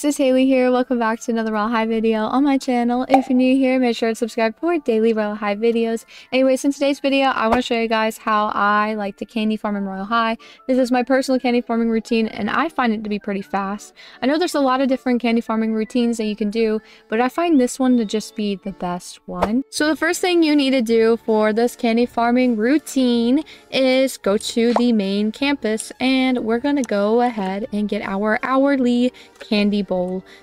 guys, it's Haley here. Welcome back to another Royale High video on my channel. If you're new here, make sure to subscribe for daily Royale High videos. Anyways, in today's video, I want to show you guys how I like to candy farm in Royale High. This is my personal candy farming routine, and I find it to be pretty fast. I know there's a lot of different candy farming routines that you can do, but I find this one to just be the best one. So the first thing you need to do for this candy farming routine is go to the main campus, and we're going to go ahead and get our hourly candy bowl.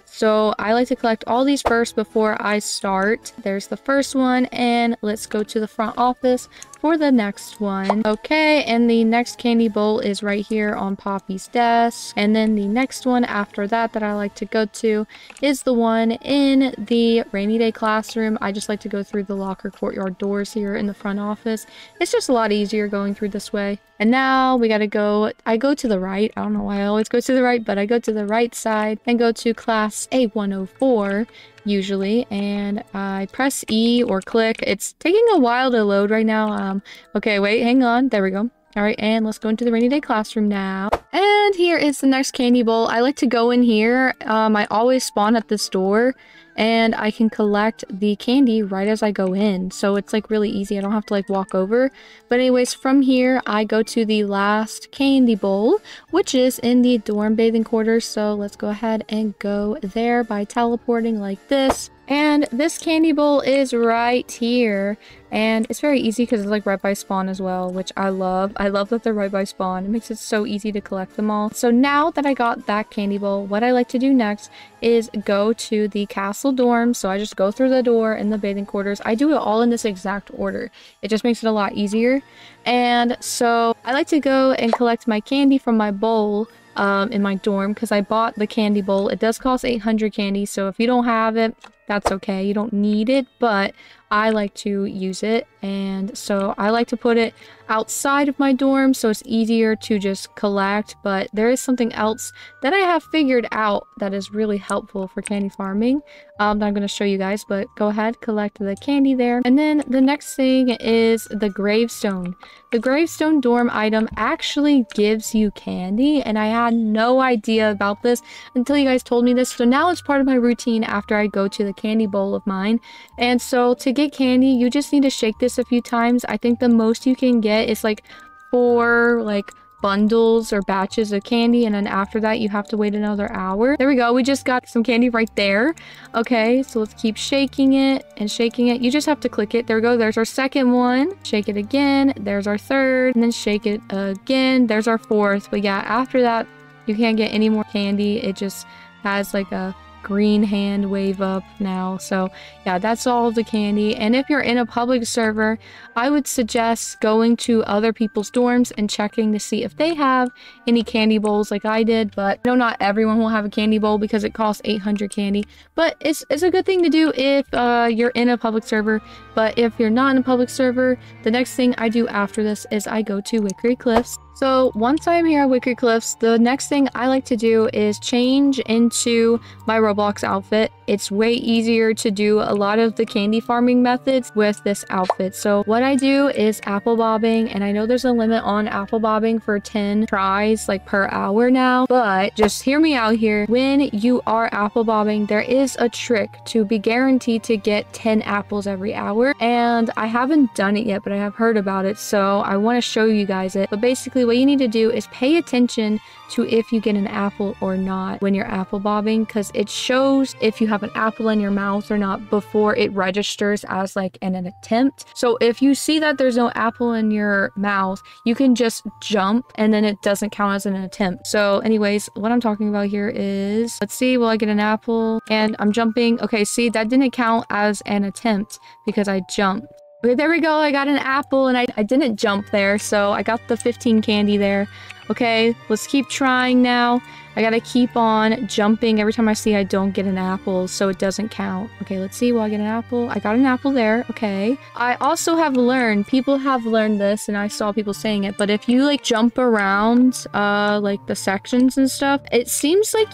So I like to collect all these first before I start. There's the first one, and let's go to the front office for the next one. Okay, and the next candy bowl is right here on Poppy's desk. And then the next one after that I like to go to is the one in the rainy day classroom. I just like to go through the locker courtyard doors here in the front office. It's just a lot easier going through this way. And now we gotta go, I go to the right. I don't know why I always go to the right, but I go to the right side and go to class A104 usually, and I press E or click. It's taking a while to load right now. Okay, wait, hang on. There we go. All right, and let's go into the rainy day classroom now. And here is the next candy bowl. I like to go in here. I always spawn at this door, and I can collect the candy right as I go in. So it's like really easy. I don't have to like walk over. But anyways, from here, I go to the last candy bowl, which is in the dorm bathing quarters. So let's go ahead and go there by teleporting like this. And this candy bowl is right here, and it's very easy because it's like right by spawn as well, which I love. I love that they're right by spawn. It makes it so easy to collect them all. So now that I got that candy bowl, what I like to do next is go to the castle dorm. So I just go through the door in the bathing quarters. I do it all in this exact order. It just makes it a lot easier. And so I like to go and collect my candy from my bowl in my dorm because I bought the candy bowl. It does cost 800 candy, so if you don't have it, that's okay. You don't need it, but I like to use it, and so I like to put it outside of my dorm so it's easier to just collect. But there is something else that I have figured out that is really helpful for candy farming that I'm going to show you guys. But go ahead, collect the candy there. And then the next thing is the gravestone. The gravestone dorm item actually gives you candy, and I had no idea about this until you guys told me this. So now it's part of my routine after I go to the candy bowl of mine. And so to get candy, you just need to shake this a few times. I think the most you can get is like 4 like bundles or batches of candy, and then after that you have to wait another hour. There we go, we just got some candy right there. Okay, so let's keep shaking it and shaking it. You just have to click it. There we go, there's our second one. Shake it again, there's our third, and then shake it again, there's our fourth. But yeah, after that you can't get any more candy. It just has like a green hand wave up now. So yeah, that's all of the candy. And if you're in a public server, I would suggest going to other people's dorms and checking to see if they have any candy bowls like I did. But I know not everyone will have a candy bowl because it costs 800 candy, but it's a good thing to do if you're in a public server. But if you're not in a public server, the next thing I do after this is I go to Wickery Cliffs. So once I'm here at Wickery Cliffs, the next thing I like to do is change into my Roblox outfit. It's way easier to do a lot of the candy farming methods with this outfit. So what I do is apple bobbing, and I know there's a limit on apple bobbing for 10 tries like per hour now, but just hear me out here. When you are apple bobbing, there is a trick to be guaranteed to get 10 apples every hour, and I haven't done it yet, but I have heard about it, so I want to show you guys it. But basically what you need to do is pay attention to if you get an apple or not when you're apple bobbing, because it shows if you have an apple in your mouth or not before it registers as like an attempt. So if you see that there's no apple in your mouth, you can just jump and then it doesn't count as an attempt. So anyways, what I'm talking about here is, let's see, will I get an apple? And I'm jumping. Okay, see, that didn't count as an attempt because I jumped. Okay, there we go. I got an apple, and I didn't jump there, so I got the 15 candy there. Okay, let's keep trying now. I gotta keep on jumping every time I see I don't get an apple, so it doesn't count. Okay, let's see, will I get an apple? I got an apple there. Okay. I also have learned, people have learned this, and I saw people saying it, but if you like jump around like the sections and stuff, it seems like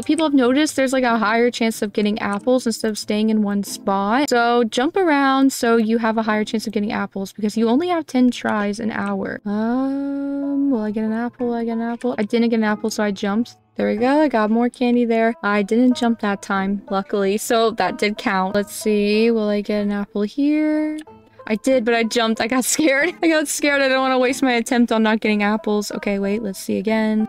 people have noticed there's like a higher chance of getting apples instead of staying in one spot. So jump around so you have a higher chance of getting apples because you only have 10 tries an hour. Will I get an apple? Will I get an apple? I didn't get an apple, so I jumped. There we go. I got more candy there. I didn't jump that time, luckily, so that did count. Let's see. Will I get an apple here? I did, but I jumped. I got scared. I got scared. I don't want to waste my attempt on not getting apples. Okay, wait. Let's see again.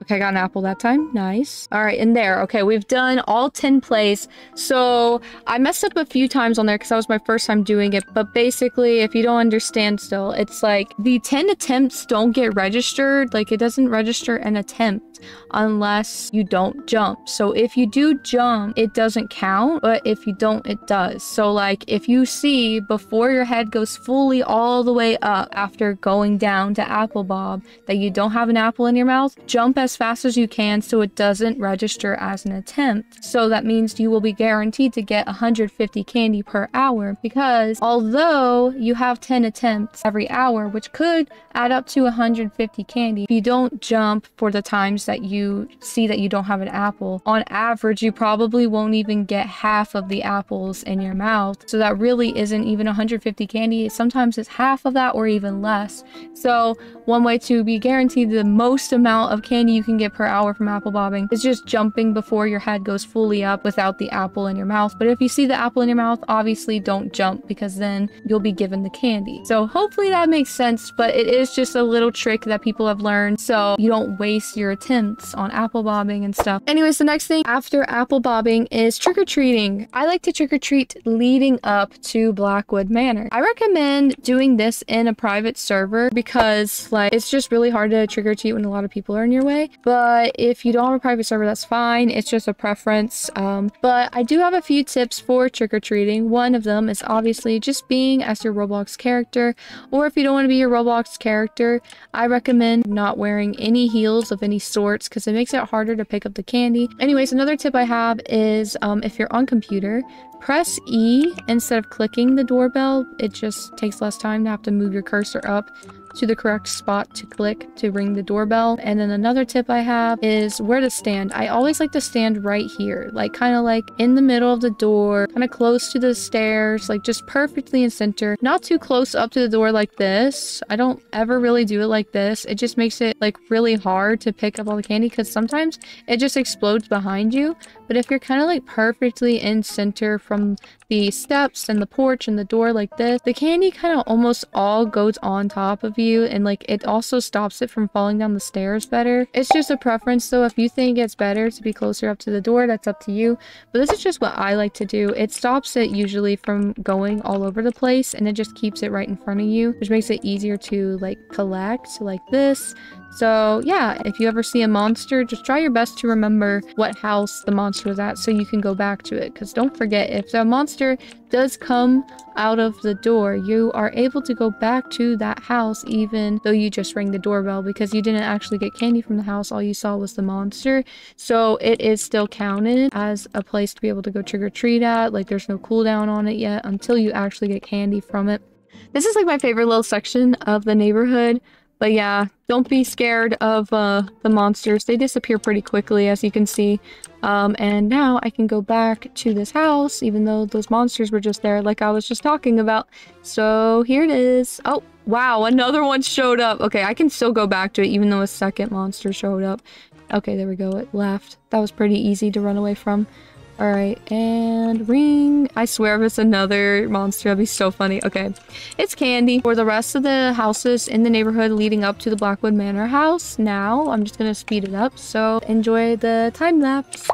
Okay, I got an apple that time. Nice. All right, in there. Okay, we've done all 10 plays. So I messed up a few times on there because that was my first time doing it. But basically, if you don't understand still, it's like the 10 attempts don't get registered. Like, it doesn't register an attempt unless you don't jump. So if you do jump, it doesn't count. But if you don't, it does. So like, if you see before your head goes fully all the way up after going down to Apple Bob that you don't have an apple in your mouth, jump as fast as you can so it doesn't register as an attempt. So that means you will be guaranteed to get 150 candy per hour, because although you have 10 attempts every hour, which could add up to 150 candy, if you don't jump for the times that you see that you don't have an apple, on average you probably won't even get half of the apples in your mouth. So that really isn't even 150 candy. Sometimes it's half of that or even less. So one way to be guaranteed the most amount of candy you can get per hour from apple bobbing is just jumping before your head goes fully up without the apple in your mouth. But if you see the apple in your mouth, obviously don't jump, because then you'll be given the candy. So hopefully that makes sense, but it is just a little trick that people have learned so you don't waste your attempts on apple bobbing and stuff. Anyways, the next thing after apple bobbing is trick-or-treating. I like to trick-or-treat leading up to Blackwood Manor. I recommend doing this in a private server because like it's just really hard to trick-or-treat when a lot of people are in your way. But if you don't have a private server, that's fine. It's just a preference. But I do have a few tips for trick-or-treating. One of them is obviously just being as your Roblox character, or if you don't want to be your Roblox character, I recommend not wearing any heels of any sorts because it makes it harder to pick up the candy. Anyways, another tip I have is if you're on computer, press E instead of clicking the doorbell. It just takes less time to have to move your cursor up to the correct spot to click to ring the doorbell. And then another tip I have is where to stand. I always like to stand right here, like kind of like in the middle of the door, kind of close to the stairs, like just perfectly in center, not too close up to the door like this. I don't ever really do it like this. It just makes it like really hard to pick up all the candy because sometimes it just explodes behind you. But if you're kind of like perfectly in center from the steps and the porch and the door like this, the candy kind of almost all goes on top of you, and like it also stops it from falling down the stairs better. It's just a preference though. If you think it's better to be closer up to the door, that's up to you. But this is just what I like to do. It stops it usually from going all over the place, and it just keeps it right in front of you, which makes it easier to like collect like this. So yeah, if you ever see a monster, just try your best to remember what house the monster was at so you can go back to it. Because don't forget, if the monster does come out of the door, you are able to go back to that house even though you just rang the doorbell, because you didn't actually get candy from the house. All you saw was the monster. So it is still counted as a place to be able to go trick-or-treat at. Like there's no cooldown on it yet until you actually get candy from it. This is like my favorite little section of the neighborhood. But yeah, don't be scared of the monsters. They disappear pretty quickly, as you can see. And now I can go back to this house, even though those monsters were just there, like I was just talking about. So here it is. Oh, wow, another one showed up. Okay, I can still go back to it, even though a second monster showed up. Okay, there we go. It left. That was pretty easy to run away from. Alright, and ring. I swear if it's another monster, that'd be so funny. Okay, it's candy. For the rest of the houses in the neighborhood leading up to the Blackwood Manor house, now I'm just gonna speed it up, so enjoy the time lapse.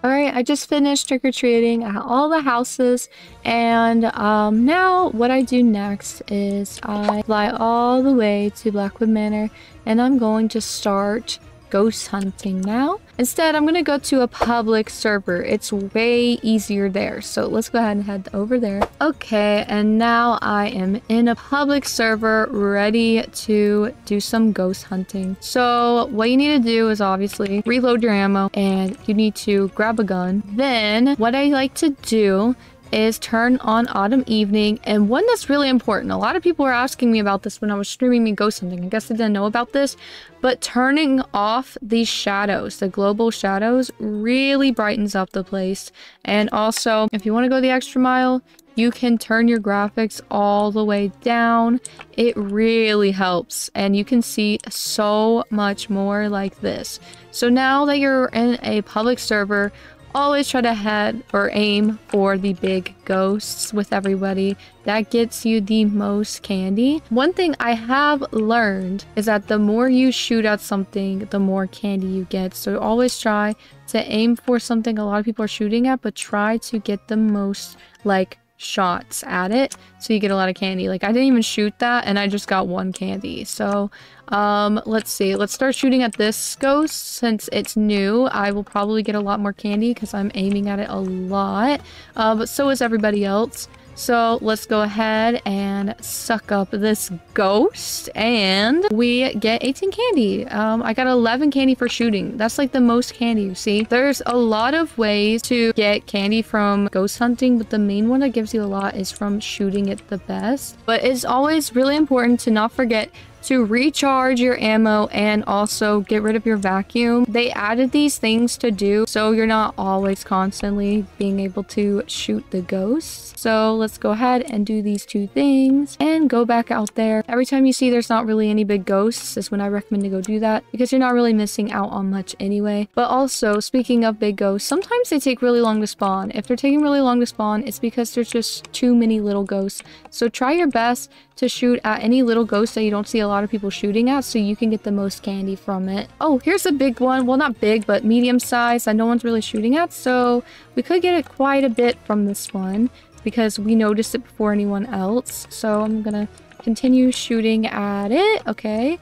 Alright, I just finished trick-or-treating at all the houses, and now what I do next is I fly all the way to Blackwood Manor, and I'm going to start ghost hunting now. Instead, I'm gonna go to a public server. It's way easier there. So let's go ahead and head over there. Okay, and now I am in a public server ready to do some ghost hunting. So what you need to do is obviously reload your ammo, and you need to grab a gun. Then what I like to do is turn on autumn evening. And one that's really important. A lot of people were asking me about this when I was streaming me ghost hunting. I guess they didn't know about this, but turning off these shadows, the global shadows, really brightens up the place. And also, if you want to go the extra mile, you can turn your graphics all the way down. It really helps, and you can see so much more like this. So now that you're in a public server, always try to head or aim for the big ghosts with everybody. That gets you the most candy. One thing I have learned is that the more you shoot at something, the more candy you get. So always try to aim for something a lot of people are shooting at, but try to get the most like shots at it so you get a lot of candy. Like I didn't even shoot that and I just got 1 candy. So let's see, let's start shooting at this ghost. Since it's new, I will probably get a lot more candy because I'm aiming at it a lot, but so is everybody else. So let's go ahead and suck up this ghost and we get 18 candy. I got 11 candy for shooting. That's like the most candy, you see. There's a lot of ways to get candy from ghost hunting, but the main one that gives you a lot is from shooting it the best. But it's always really important to not forget to recharge your ammo and also get rid of your vacuum. They added these things to do so you're not always constantly being able to shoot the ghosts. So let's go ahead and do these 2 things and go back out there. Every time you see there's not really any big ghosts is when I recommend to go do that, because you're not really missing out on much anyway. But also, speaking of big ghosts, sometimes they take really long to spawn. If they're taking really long to spawn, it's because there's just too many little ghosts. So try your best to shoot at any little ghost that you don't see a lot of people shooting at so you can get the most candy from it. Oh, here's a big one. Well, not big, but medium size that no one's really shooting at. So we could get it quite a bit from this one because we noticed it before anyone else. So I'm gonna continue shooting at it. Okay.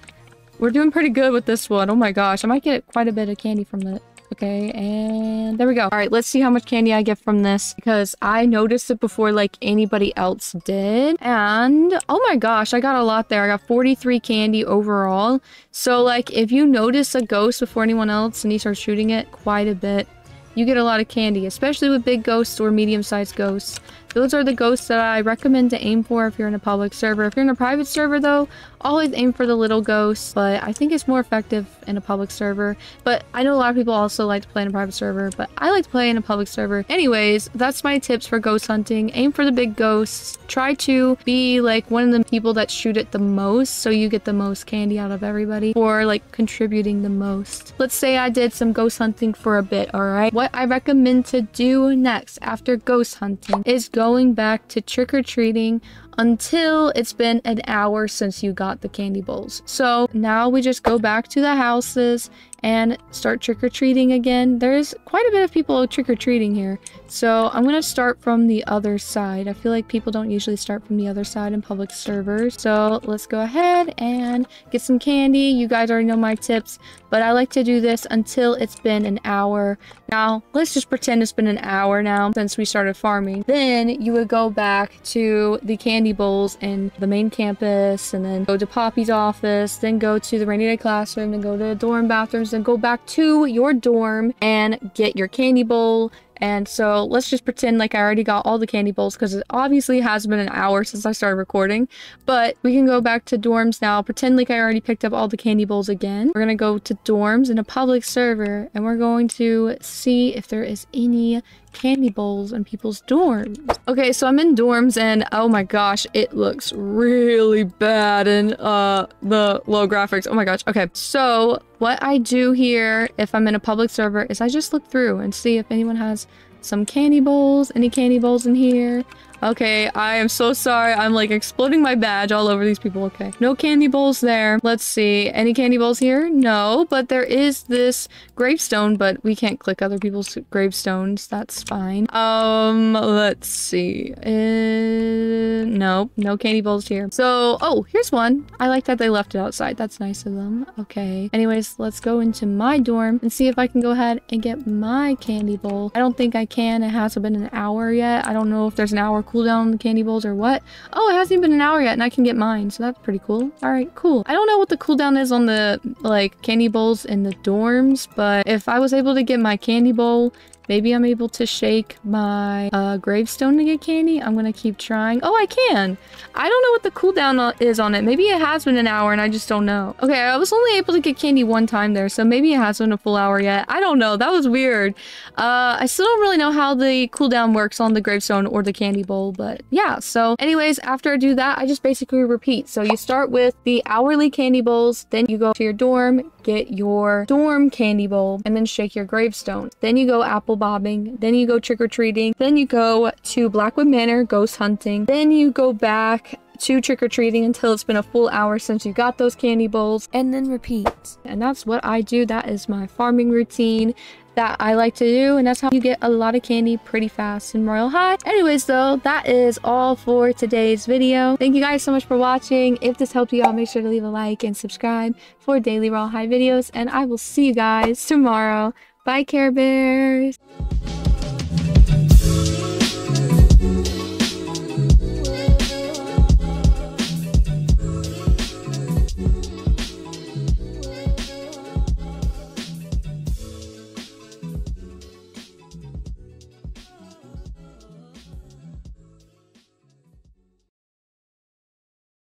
We're doing pretty good with this one. Oh my gosh. I might get quite a bit of candy from it. Okay, and there we go. All right, let's see how much candy I get from this because I noticed it before like anybody else did. And oh my gosh, I got a lot there. I got 43 candy overall. So like if you notice a ghost before anyone else and you start shooting it quite a bit, you get a lot of candy, especially with big ghosts or medium-sized ghosts. Those are the ghosts that I recommend to aim for if you're in a public server. If you're in a private server though, always aim for the little ghosts, but I think it's more effective in a public server. But I know a lot of people also like to play in a private server, but I like to play in a public server. Anyways, that's my tips for ghost hunting. Aim for the big ghosts. Try to be like one of the people that shoot it the most so you get the most candy out of everybody, or like contributing the most. Let's say I did some ghost hunting for a bit, alright? What I recommend to do next after ghost hunting is going back to trick-or-treating until it's been an hour since you got the candy bowls. So now we just go back to the houses and start trick-or-treating again. There's quite a bit of people trick-or-treating here. So I'm gonna start from the other side. I feel like people don't usually start from the other side in public servers. So let's go ahead and get some candy. You guys already know my tips, but I like to do this until it's been an hour. Now, let's just pretend it's been an hour now since we started farming. Then you would go back to the candy bowls in the main campus, and then go to Poppy's office, then go to the rainy day classroom, then go to the dorm bathrooms, then go back to your dorm and get your candy bowl. And so let's just pretend like I already got all the candy bowls because it obviously has been an hour since I started recording. But we can go back to dorms now, pretend like I already picked up all the candy bowls again. We're gonna go to dorms in a public server and we're going to see if there is any candy bowls in people's dorms. Okay, so I'm in dorms and oh my gosh, it looks really bad in the low graphics. Oh my gosh. Okay, so what I do here if I'm in a public server is I just look through and see if anyone has some candy bowls. Any candy bowls in here? Okay, I am so sorry. I'm like exploding my badge all over these people. Okay, no candy bowls there. Let's see. Any candy bowls here? No, but there is this gravestone, but we can't click other people's gravestones. That's fine. Let's see. No, no candy bowls here. So, oh, here's one. I like that they left it outside. That's nice of them. Okay. Anyways, let's go into my dorm and see if I can go ahead and get my candy bowl. I don't think I can. It hasn't been an hour yet. I don't know if there's an hour cooldown on the candy bowls or what. Oh, it hasn't even been an hour yet and I can get mine, so that's pretty cool. All right, cool. I don't know what the cooldown is on the like candy bowls in the dorms, but if I was able to get my candy bowl Maybe I'm able to shake my gravestone to get candy. I'm gonna keep trying. Oh, I can. I don't know what the cooldown is on it. Maybe it has been an hour and I just don't know. Okay, I was only able to get candy one time there, so maybe it hasn't been a full hour yet. I don't know. That was weird. I still don't really know how the cooldown works on the gravestone or the candy bowl, but yeah. So anyways, after I do that, I just basically repeat. So you start with the hourly candy bowls, then you go to your dorm, get your dorm candy bowl, and then shake your gravestone. Then you go apple bobbing, then you go trick-or-treating, then you go to Blackwood Manor ghost hunting, then you go back to trick-or-treating until it's been a full hour since you got those candy bowls, and then repeat. And that's what I do. That is my farming routine that I like to do, and that's how you get a lot of candy pretty fast in Royale High. Anyways though, that is all for today's video. Thank you guys so much for watching. If this helped you out, make sure to leave a like and subscribe for daily Royale High videos, and I will see you guys tomorrow. Bye, Care Bears!